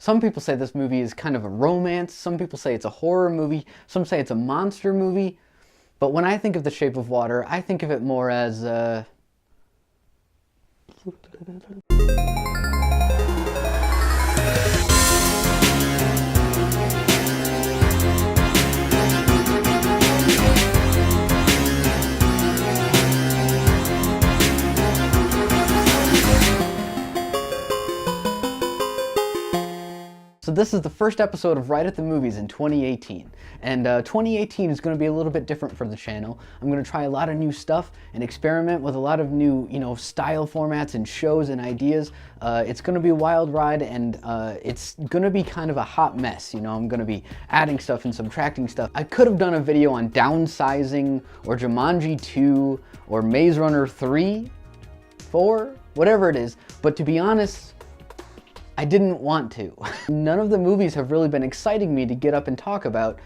Some people say this movie is kind of a romance, some people say it's a horror movie, some say it's a monster movie. But when I think of The Shape of Water, I think of it more as So this is the first episode of Right at the Movies in 2018, and 2018 is going to be a little bit different for the channel. I'm going to try a lot of new stuff and experiment with a lot of new, style formats and shows and ideas. It's going to be a wild ride, and it's going to be kind of a hot mess. I'm going to be adding stuff and subtracting stuff. I could have done a video on downsizing, or Jumanji 2, or Maze Runner 3, 4, whatever it is, but to be honest, I didn't want to. None of the movies have really been exciting me to get up and talk about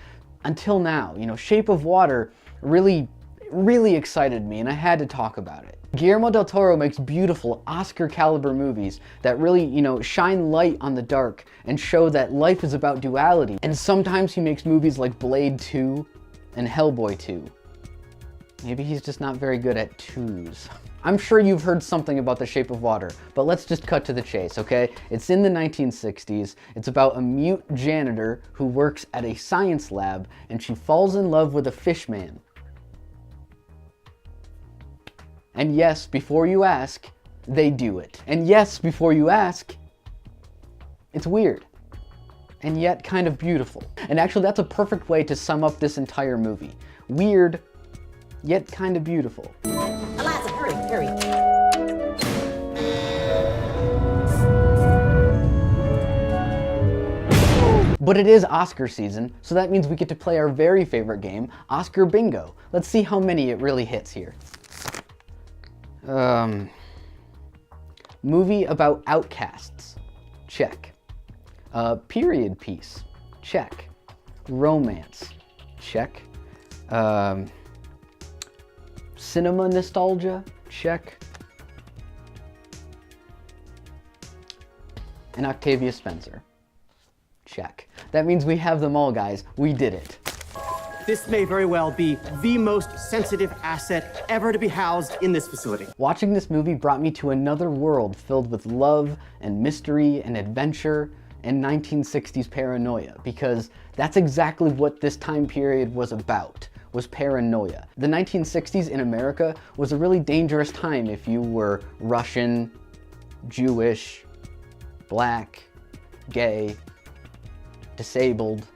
until now. Shape of Water really excited me, and I had to talk about it. Guillermo Del Toro makes beautiful Oscar caliber movies that really, shine light on the dark and show that life is about duality. And sometimes he makes movies like Blade 2 and Hellboy 2. Maybe he's just not very good at twos. I'm sure you've heard something about The Shape of Water, but let's just cut to the chase, okay? It's in the 1960s. It's about a mute janitor who works at a science lab, and she falls in love with a fish man. And yes, before you ask, they do it. And yes, before you ask, it's weird. And yet kind of beautiful. And actually, that's a perfect way to sum up this entire movie. Weird, yet kind of beautiful. Eliza, hurry. But it is Oscar season, so that means we get to play our very favorite game, Oscar Bingo. Let's see how many it really hits here. Movie about outcasts, check. Period piece, check. Romance, check. Cinema nostalgia, check. And Octavia Spencer, check. That means we have them all, guys. We did it. This may very well be the most sensitive asset ever to be housed in this facility. Watching this movie brought me to another world filled with love and mystery and adventure and 1960s paranoia, because that's exactly what this time period was about. Was paranoia. The 1960s in America was a really dangerous time if you were Russian, Jewish, black, gay, disabled,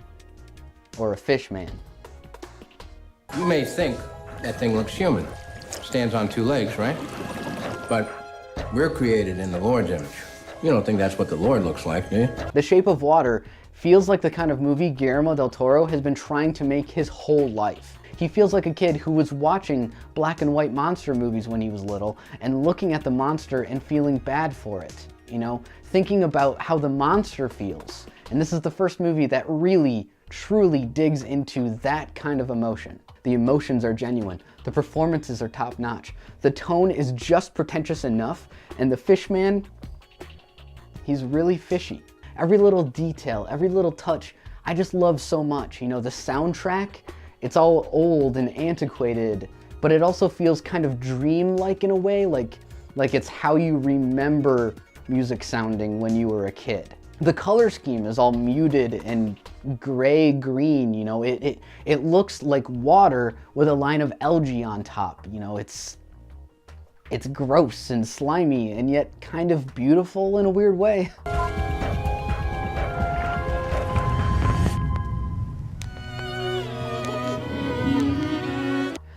or a fish man. You may think that thing looks human. Stands on two legs, right? But we're created in the Lord's image. You don't think that's what the Lord looks like, do you? The Shape of Water feels like the kind of movie Guillermo Del Toro has been trying to make his whole life. He feels like a kid who was watching black and white monster movies when he was little and looking at the monster and feeling bad for it, thinking about how the monster feels. And this is the first movie that really, truly digs into that kind of emotion. The emotions are genuine. The performances are top-notch. The tone is just pretentious enough, and the fish man, he's really fishy. Every little detail, every little touch, I just love so much. The soundtrack, it's all old and antiquated, but it also feels kind of dreamlike in a way, like it's how you remember music sounding when you were a kid. The color scheme is all muted and gray-green, it looks like water with a line of algae on top, it's gross and slimy and yet kind of beautiful in a weird way.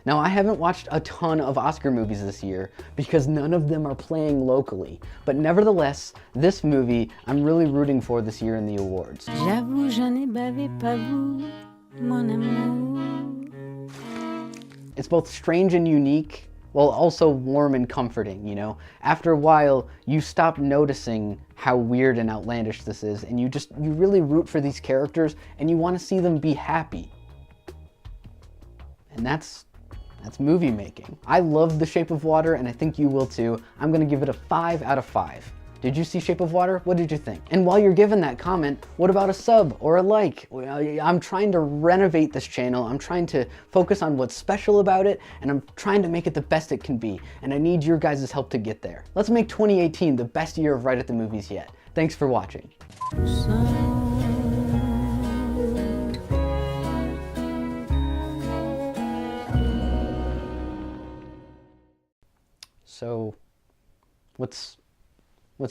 Now, I haven't watched a ton of Oscar movies this year because none of them are playing locally, but nevertheless, this movie I'm really rooting for this year in the awards. J'avoue, je n'ai bavé pas vous, mon amour. It's both strange and unique, while also warm and comforting, After a while, you stop noticing how weird and outlandish this is, and you really root for these characters, and you want to see them be happy. And that's movie making. I love The Shape of Water, and I think you will too. I'm gonna give it a 5 out of 5. Did you see Shape of Water? What did you think? And while you're giving that comment, what about a sub or a like? I'm trying to renovate this channel. I'm trying to focus on what's special about it, and I'm trying to make it the best it can be. And I need your guys' help to get there. Let's make 2018 the best year of Right at the Movies yet. Thanks for watching. So, what's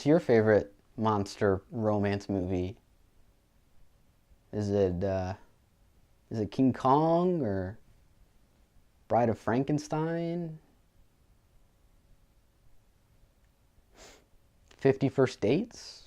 your favorite monster romance movie? Is it King Kong or Bride of Frankenstein? 50 First Dates?